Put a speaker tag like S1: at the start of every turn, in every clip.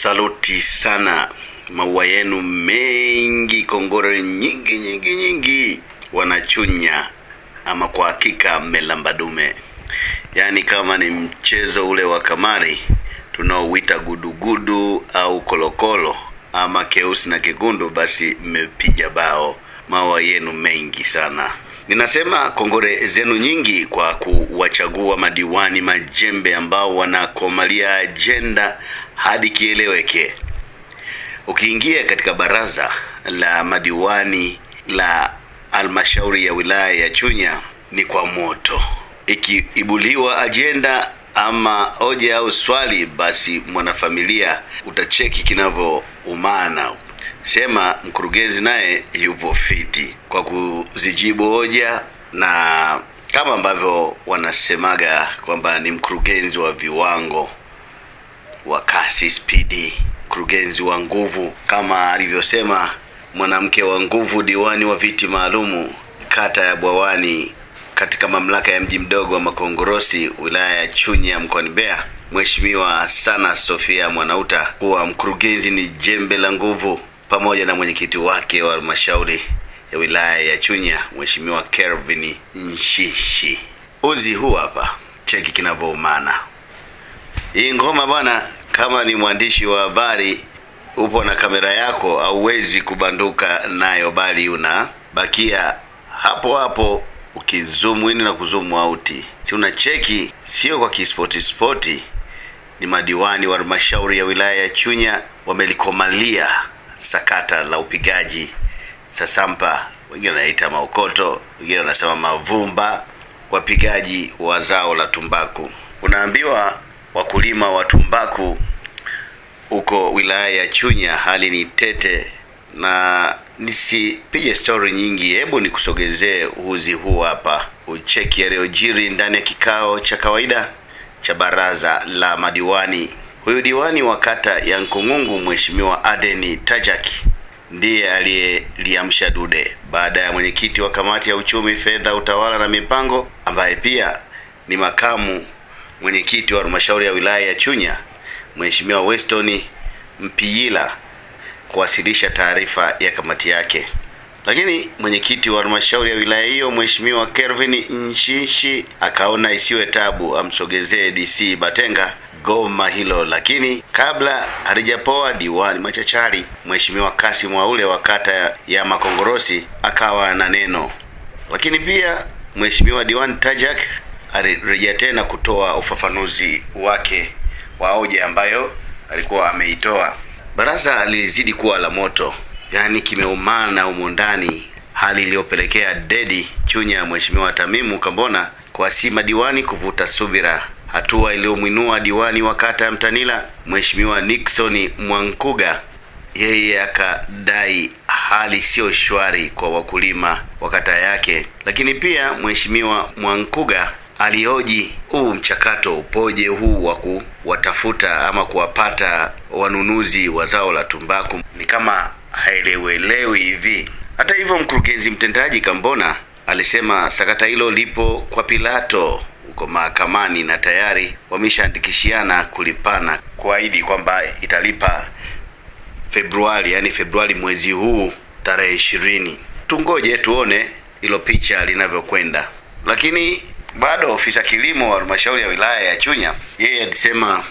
S1: Saluti sana, maua yenu mengi, kongore nyingi wanachunya, ama kwa hakika mmelambadume. Yani kama ni mchezo ule wa kamari tunaouita gudugudu au kolokolo ama keusi na kekundu, basi mmepiga bao. Maua yenu mengi sana. Ninasema kongore zenu nyingi kwa kuwachagua madiwani majembe ambao wanakomalia ajenda hadi kieleweke. Ukiingia katika baraza la madiwani la halmashauri ya wilaya ya Chunya ni kwa moto. Ikiibuliwa ajenda ama hoja au swali, basi mwanafamilia utacheki kinavyoumana. Sema mkurugenzi naye yupo fiti kwa kuzijibu hoja, na kama ambavyo wanasemaga kwamba ni mkurugenzi wa viwango wa kasi spidi, mkurugenzi wa nguvu, kama alivyosema mwanamke wa nguvu, diwani wa viti maalumu kata ya Bwawani katika mamlaka ya mji mdogo wa Makongorosi wilaya ya Chunya mkoani Mbeya, Mheshimiwa sana Sofia Mwanauta, kuwa mkurugenzi ni jembe la nguvu, pamoja na mwenyekiti wake wa halmashauri ya wilaya ya Chunya Mheshimiwa Kelvin Nshishi. Uzi huu hapa, cheki kinavyoumana. Hii ngoma bwana, kama ni mwandishi wa habari upo na kamera yako, hauwezi kubanduka nayo, bali unabakia hapo hapo ukizoom in na kuzoom out. Si unacheki, sio kwa kispoti. Ni madiwani wa halmashauri ya wilaya ya Chunya wamelikomalia sakata la upigaji sasampa, wengine wanaita maukoto, wengine wanasema mavumba, wapigaji wa zao la tumbaku. Unaambiwa wakulima wa tumbaku uko wilaya ya Chunya hali ni tete, na nisipige story nyingi, hebu nikusogezee uzi huu hapa, ucheki yaliyojiri ndani ya kikao cha kawaida cha baraza la madiwani. Huyu diwani wa kata ya Nkungungu Mheshimiwa Adeni Tajaki ndiye aliyeliamsha dude baada ya mwenyekiti wa kamati ya uchumi, fedha, utawala na mipango, ambaye pia ni makamu mwenyekiti wa halmashauri ya wilaya ya Chunya Mheshimiwa Weston Mpiyila kuwasilisha taarifa ya kamati yake. Lakini mwenyekiti wa halmashauri ya wilaya hiyo Mheshimiwa Kelvin Nshishi akaona isiwe tabu amsogezee DC Batenga goma hilo. Lakini kabla halijapoa, diwani machachari Mheshimiwa Kasim Waule wa kata ya Makongorosi akawa na neno. Lakini pia Mheshimiwa diwani Tajak alirejea tena kutoa ufafanuzi wake wa hoja ambayo alikuwa ameitoa. Baraza lilizidi kuwa la moto, yani kimeumana humo ndani, hali iliyopelekea dedi Chunya Mheshimiwa Tamimu Kambona kuasi madiwani kuvuta subira, hatua iliyomwinua diwani wa kata ya Mtanila Mheshimiwa Nixon Mwankuga. Yeye akadai hali sio shwari kwa wakulima wa kata yake. Lakini pia Mheshimiwa Mwankuga alioji huu mchakato upoje huu wa kuwatafuta ama kuwapata wanunuzi wa zao la tumbaku, ni kama haelewelewi hivi. Hata hivyo, mkurugenzi mtendaji Kambona alisema sakata hilo lipo kwa Pilato uko mahakamani na tayari wameshaandikishiana kulipana, kuahidi kwamba italipa Februari, yani Februari mwezi huu tarehe 20. Tungoje tuone hilo picha linavyokwenda. Lakini bado ofisa kilimo wa halmashauri ya wilaya ya Chunya, yeye alisema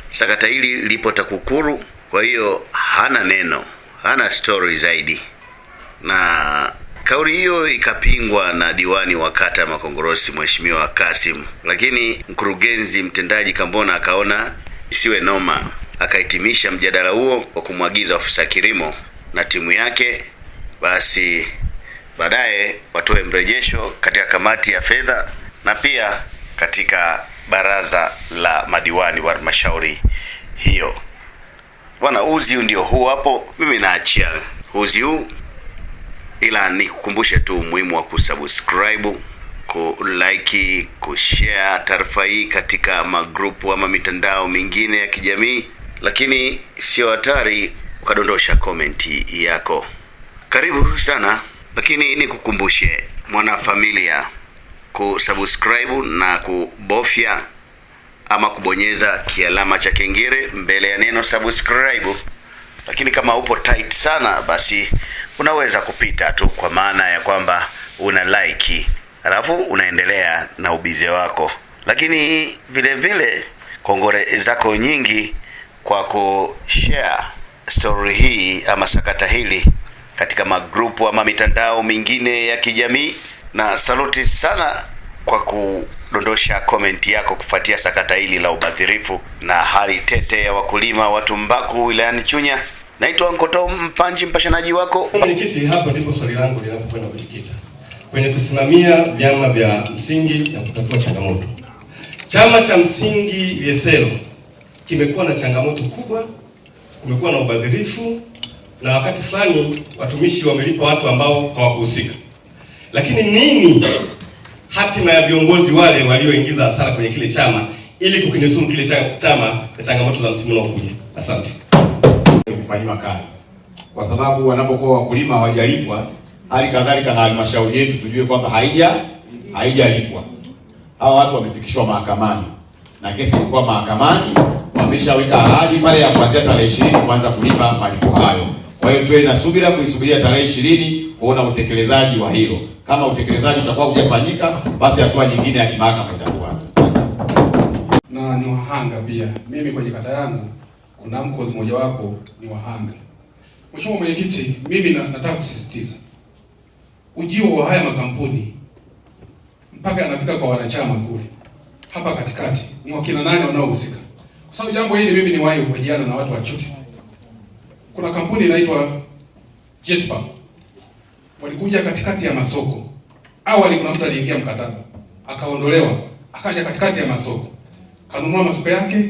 S1: sakata hili lipo TAKUKURU, kwa hiyo hana neno, hana story zaidi. Na kauli hiyo ikapingwa na diwani wa kata ya Makongorosi Mheshimiwa Kasim. Lakini mkurugenzi mtendaji Kambona akaona isiwe noma, akahitimisha mjadala huo kwa kumwagiza ofisa kilimo na timu yake basi baadaye watoe mrejesho katika kamati ya fedha na pia katika baraza la madiwani wa halmashauri hiyo. Bwana, uzi ndio huu hapo, mimi naachia uzi huu, ila nikukumbushe tu umuhimu wa kusubscribe, kulike, kushare taarifa hii katika magrupu ama mitandao mingine ya kijamii. Lakini sio hatari ukadondosha komenti yako. Karibu sana. Lakini nikukumbushe mwanafamilia kusubscribe na kubofya ama kubonyeza kialama cha kengele mbele ya neno subscribe. Lakini kama upo tight sana, basi unaweza kupita tu, kwa maana ya kwamba una like alafu unaendelea na ubize wako. Lakini vile vile kongole zako nyingi kwa kushare story hii ama sakata hili katika magrupu ama mitandao mingine ya kijamii, na saluti sana kwa kudondosha komenti yako kufuatia sakata hili la ubadhirifu na hali tete ya wakulima wa tumbaku wilayani Chunya. Naitwa Nkoto Mpanji, mpashanaji wako.
S2: Mwenyekiti, hapa ndipo swali langu linapokwenda kujikita kwenye kusimamia vyama vya msingi na kutatua changamoto. Chama cha msingi Lieselo kimekuwa na changamoto kubwa, kumekuwa na ubadhirifu, na wakati fulani watumishi wamelipa watu ambao hawakuhusika. Lakini nini hatima ya viongozi wale walioingiza hasara kwenye kile chama ili kukinusuru kile chama na changamoto za msimu unaokuja? Asante.
S3: Kufanywa kazi, kwa sababu wanapokuwa wakulima hawajalipwa, hali kadhalika na halmashauri yetu tujue kwamba haijalipwa. Hawa watu wamefikishwa mahakamani na kesi ilikuwa mahakamani, wameshaweka ahadi pale ya kuanzia tarehe 20 kuanza kulipa malipo hayo. Kwa hiyo tuwe na subira kuisubiria tarehe 20 kuona utekelezaji wa hilo. Kama utekelezaji utakuwa hujafanyika, basi hatua nyingine ya kimahakama itafuata.
S4: Na ni wahanga pia. Mimi kwenye kata yangu kuna mkozi mmoja wapo ni wahanga. Mheshimiwa Mwenyekiti, mimi nataka kusisitiza ujio wa haya makampuni mpaka yanafika kwa wanachama kule hapa katikati ni wakina nani wanaohusika? Kwa sababu jambo hili mimi niwahi kuhojiana na watu wa Chuti. Kuna kampuni inaitwa Jespa. Walikuja katikati ya masoko. Awali kuna mtu aliingia mkataba, akaondolewa, akaja katikati ya masoko. Kanunua masoko yake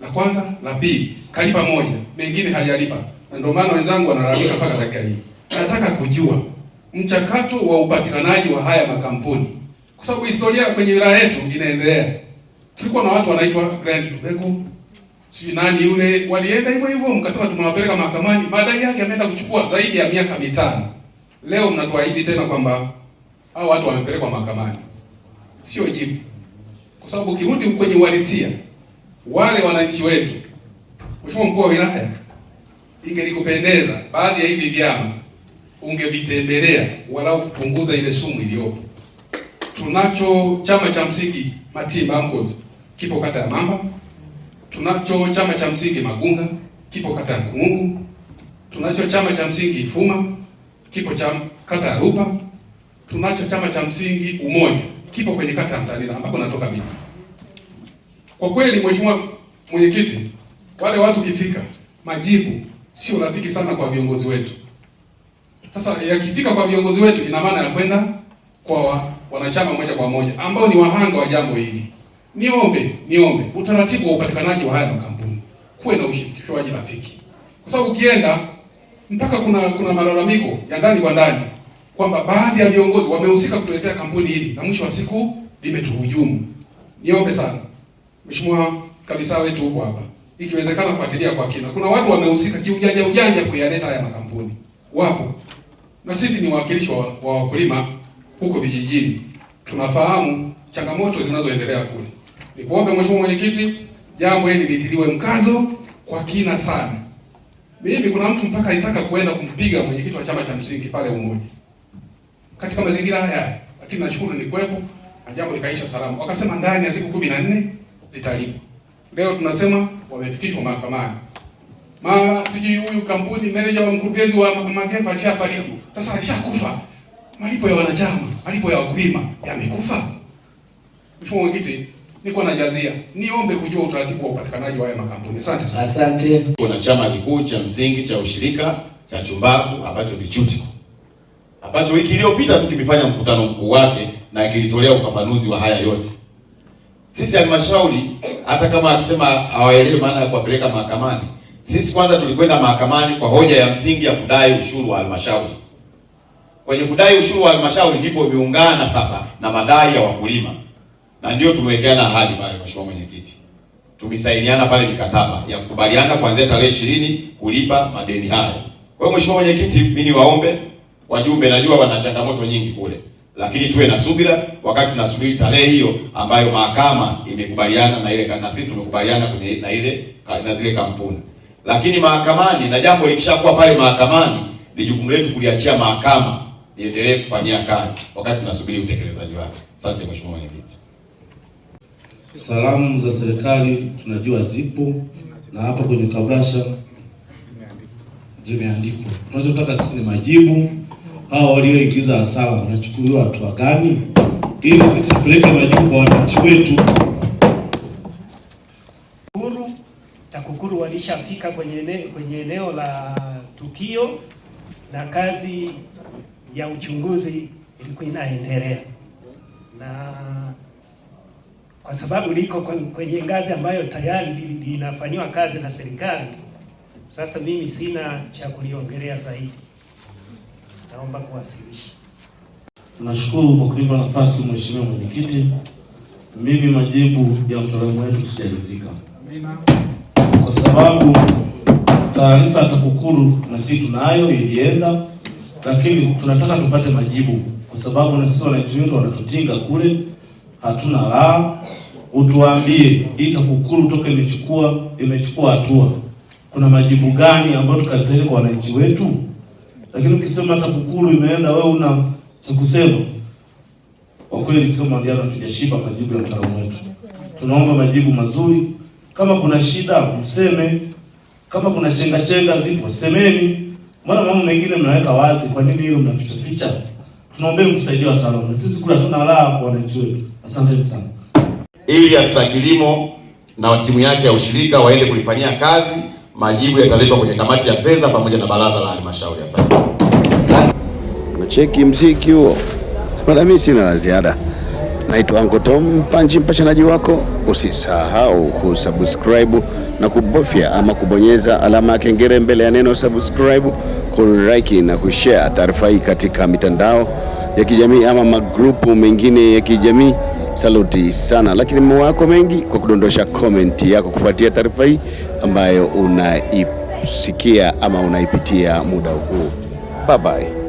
S4: la kwanza, la pili, kalipa moja, mengine hajalipa. Na ndio maana wenzangu wanalalamika mpaka dakika hii. Nataka kujua mchakato wa upatikanaji wa haya makampuni, kwa sababu historia kwenye wilaya yetu inaendelea. Tulikuwa na watu wanaitwa Grand Tobacco, sio nani yule, walienda hivyo hivyo, mkasema tumewapeleka mahakamani, madai yake ameenda kuchukua zaidi ya miaka 5. Leo mnatuahidi tena kwamba hao watu wamepelekwa mahakamani. Sio jibu. Kwa sababu ukirudi kwenye uhalisia, wale wananchi wetu, Mheshimiwa Mkuu wa Wilaya, ingelikupendeza baadhi ya hivi vyama ungevitembelea walau kupunguza ile sumu iliyopo. Tunacho chama cha msingi Matimba Mkozi, kipo kata ya Mamba. Tunacho chama cha msingi Magunga, kipo kata ya Kungu. Tunacho chama cha msingi Ifuma, kipo kata ya Rupa. Tunacho chama cha msingi Umoja, kipo kwenye kata ya Mtanila ambako natoka mimi. Kwa kweli Mheshimiwa Mwenyekiti, wale watu kifika, majibu sio rafiki sana kwa viongozi wetu. Sasa yakifika kwa viongozi wetu, ina maana ya kwenda kwa wanachama moja kwa moja ambao ni wahanga wa jambo hili. Niombe utaratibu wa upatikanaji wa haya makampuni kuwe na ushirikishwaji rafiki, kwa sababu ukienda mpaka kuna malalamiko ya ndani kwa ndani kwamba baadhi ya viongozi wamehusika kutuletea kampuni hili na mwisho wa siku limetuhujumu. Niombe sana Mheshimiwa kabisa wetu huko hapa, ikiwezekana fuatilia kwa kina. Kuna watu wamehusika kiujanja kuyaleta haya makampuni. Wapo. Na sisi ni wawakilishi wa wakulima huko vijijini. Tunafahamu changamoto zinazoendelea kule. Nikuombe Mheshimiwa Mwenyekiti, jambo hili litiliwe mkazo kwa kina sana. Mimi kuna mtu mpaka alitaka kuenda kumpiga mwenyekiti wa chama cha msingi pale Umoja katika mazingira haya, lakini nashukuru nilikuwepo na jambo likaisha salama. Wakasema ndani ya siku 14 zitalipwa. Leo tunasema wamefikishwa mahakamani. Mara sijui huyu kampuni manager wa mkurugenzi wa Magefa alishafariki. Sasa alishakufa. Malipo ya wanachama, malipo ya wakulima yamekufa. Mheshimiwa Mwenyekiti, niko najazia. Niombe kujua utaratibu wa upatikanaji wa haya makampuni. Asante.
S3: Asante. Kuna chama kikuu cha msingi cha ushirika cha tumbaku ambacho ni Chuti, ambacho wiki iliyopita tu kimefanya mkutano mkuu wake na kilitolea ufafanuzi wa haya yote. Sisi halmashauri, hata kama akisema hawaelewi maana ya kuwapeleka mahakamani, sisi kwanza tulikwenda mahakamani kwa hoja ya msingi ya kudai ushuru wa halmashauri. Kwenye kudai ushuru wa halmashauri ndipo imeungana sasa na madai ya wakulima. Na ndio tumewekeana ahadi pale, Mheshimiwa Mwenyekiti. Tumesainiana pale mikataba ya kukubaliana kuanzia tarehe 20 kulipa madeni hayo. Kwa hiyo Mheshimiwa Mwenyekiti, mimi niwaombe wajumbe, najua wana changamoto nyingi kule, lakini tuwe na subira wakati tunasubiri tarehe hiyo ambayo mahakama imekubaliana na ile, na sisi tumekubaliana kwenye na zile kampuni. Lakini mahakamani, na jambo likishakuwa pale mahakamani, ni jukumu letu kuliachia mahakama iendelee kufanyia kazi wakati tunasubiri utekelezaji wake. Asante Mheshimiwa Mwenyekiti.
S5: Salamu za serikali tunajua zipo, na hapa kwenye kabrasha zimeandikwa. Tunachotaka sisi ni majibu. Hao walioingiza hasara wanachukuliwa hatua gani, ili sisi tupeleke majibu kwa wananchi wetu.
S6: TAKUKURU walishafika kwenye eneo la tukio na kazi ya uchunguzi ilikuwa inaendelea, na kwa sababu liko kwenye ngazi ambayo tayari linafanywa kazi na serikali, sasa mimi sina cha kuliongelea zaidi. Naomba kuwasilisha.
S5: Tunashukuru kwa kunipa nafasi Mheshimiwa Mwenyekiti. Mimi majibu ya mtaalamu wetu sijaridhika, kwa sababu taarifa ya TAKUKURU na sisi tunayo ilienda, lakini tunataka tupate majibu, kwa sababu na sisi wananchi wetu wanatutinga kule, hatuna raha. Utuambie hii TAKUKURU toka imechukua hatua, kuna majibu gani ambayo tukapeleka kwa wananchi wetu? Lakini ukisema TAKUKURU imeenda, wewe una cha kusema, kwa kweli sio mandiano, tujashiba majibu ya mtaalamu wetu. Tunaomba majibu mazuri. Kama kuna shida mseme, kama kuna chenga zipo semeni. Mbona mambo mengine mnaweka wazi, kwa nini hilo mnaficha ficha? Tunaomba mtusaidie wataalamu, sisi kula tuna raha kwa wananchi wetu. Asante sana.
S3: Ili afisa kilimo na timu yake ya ushirika waende kulifanyia kazi, majibu yataletwa kwenye kamati ya fedha pamoja na baraza la halmashauri. Asante.
S1: Nacheki mziki huo. Mimi sina la ziada. Naitwa Uncle Tom Panji, mpashanaji wako. Usisahau kusubscribe na kubofya ama kubonyeza alama ya kengele mbele ya neno subscribe, kulike na kushare taarifa hii katika mitandao ya kijamii ama magrupu mengine ya kijamii. Saluti sana, lakini mambo yako mengi kwa kudondosha comment yako kufuatia taarifa hii ambayo unaisikia ama unaipitia muda huu. Bye bye.